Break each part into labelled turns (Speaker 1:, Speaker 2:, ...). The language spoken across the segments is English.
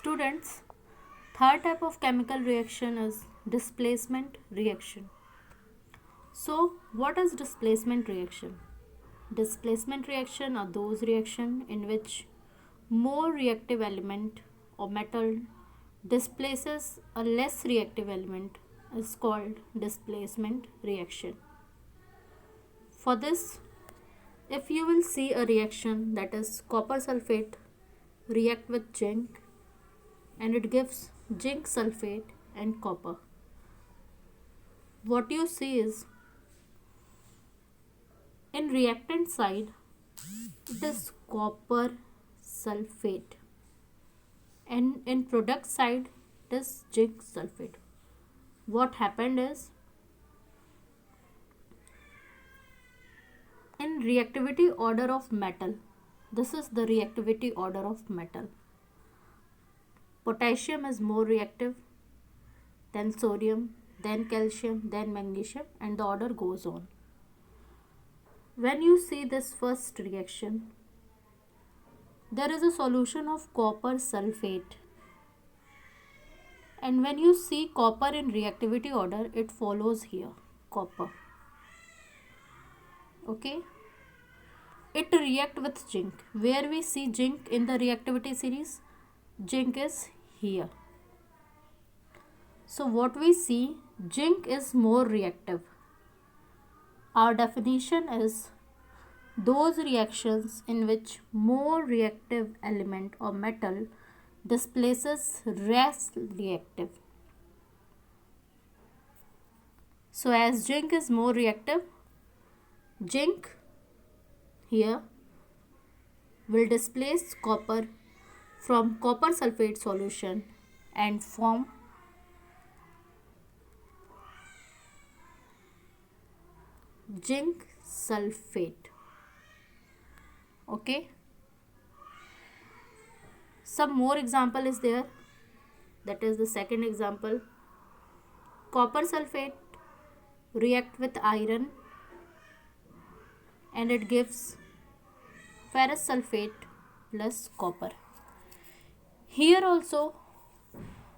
Speaker 1: Students, third type of chemical reaction is displacement reaction. So, what is displacement reaction? Displacement reaction are those reaction in which more reactive element or metal displaces a less reactive element is called displacement reaction. For this, if you will see a reaction that is copper sulfate react with zinc and it gives zinc sulfate and copper. What you see is in reactant side it is copper sulfate and in product side it is zinc sulfate. What happened is in reactivity order of metal, this is the reactivity order of metal. Potassium is more reactive, then sodium, then calcium, then magnesium, and the order goes on. When you see this first reaction, there is a solution of copper sulfate. And when you see copper in reactivity order, it follows here, copper. Okay? It react with zinc. Where we see zinc in the reactivity series, zinc is here. So what we see, zinc is more reactive. Our definition is those reactions in which more reactive element or metal displaces less reactive. So as zinc is more reactive, zinc here will displace copper from copper sulfate solution and form zinc sulfate. Okay, some more example is there, that is the second example. Copper sulfate react with iron and it gives ferrous sulfate plus copper. Here also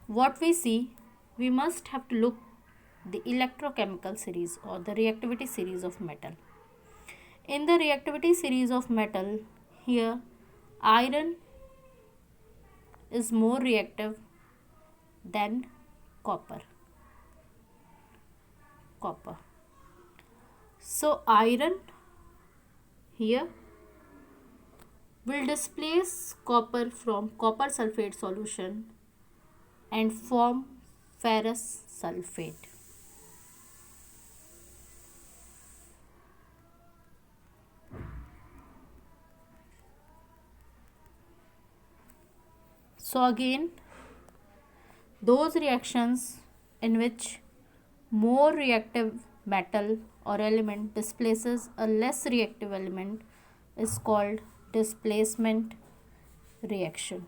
Speaker 1: what we see, we must have to look the electrochemical series or the reactivity series of metal. In the reactivity series of metal, here iron is more reactive than copper. So iron here will displace copper from copper sulfate solution and form ferrous sulfate. So again, those reactions in which more reactive metal or element displaces a less reactive element is called displacement reaction.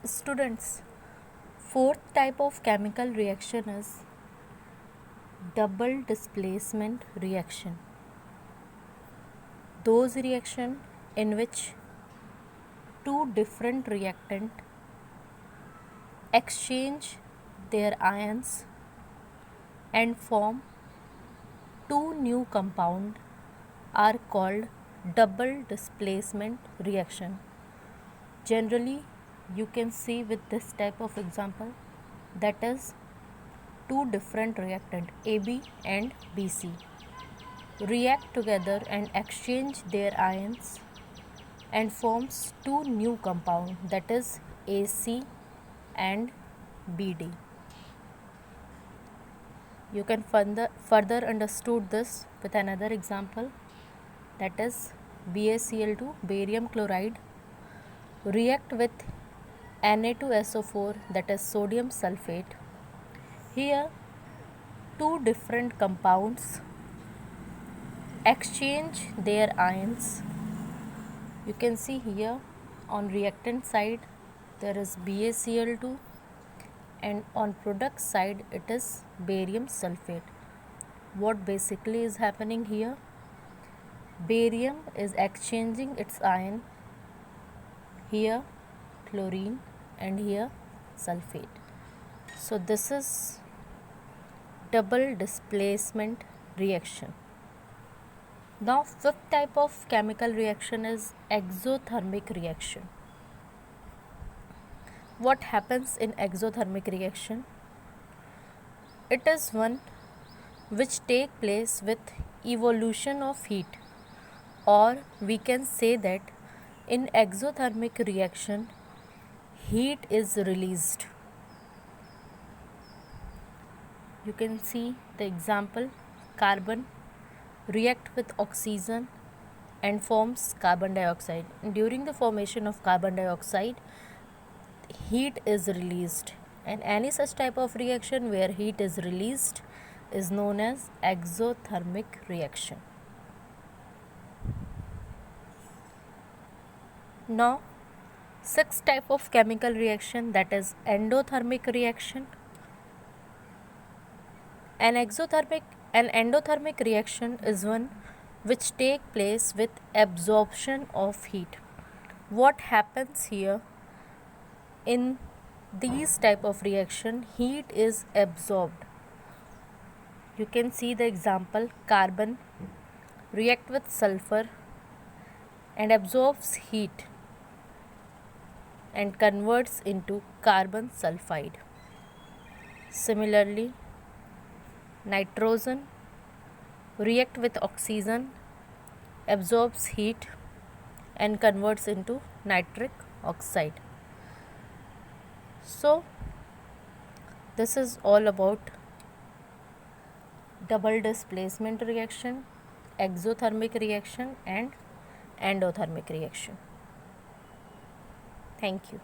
Speaker 1: Students, fourth type of chemical reaction is double displacement reaction. Those reaction in which two different reactant exchange their ions and form two new compound are called double displacement reaction. Generally, you can see with this type of example, that is two different reactant AB and BC react together and exchange their ions and forms two new compound, that is AC and BD. You can further understood this with another example, that is BaCl2 barium chloride react with Na2SO4, that is sodium sulfate. Here two different compounds exchange their ions. You can see here on reactant side there is BaCl2 and on product side it is barium sulfate. What basically is happening here? Barium is exchanging its ion, here chlorine and here sulfate. So this is double displacement reaction. Now fifth type of chemical reaction is exothermic reaction. What happens in exothermic reaction? It is one which take place with evolution of heat, or we can say that in exothermic reaction heat is released. You can see the example: carbon react with oxygen and forms carbon dioxide. During the formation of carbon dioxide, heat is released, and any such type of reaction where heat is released is known as exothermic reaction. Now, sixth type of chemical reaction, that is endothermic reaction. An endothermic reaction is one which take place with absorption of heat. What happens here? In these type of reaction, heat is absorbed. You can see the example: carbon react with sulfur and absorbs heat and converts into carbon sulfide. Similarly, nitrogen react with oxygen, absorbs heat and converts into nitric oxide. So this is all about double displacement reaction, exothermic reaction and endothermic reaction. Thank you.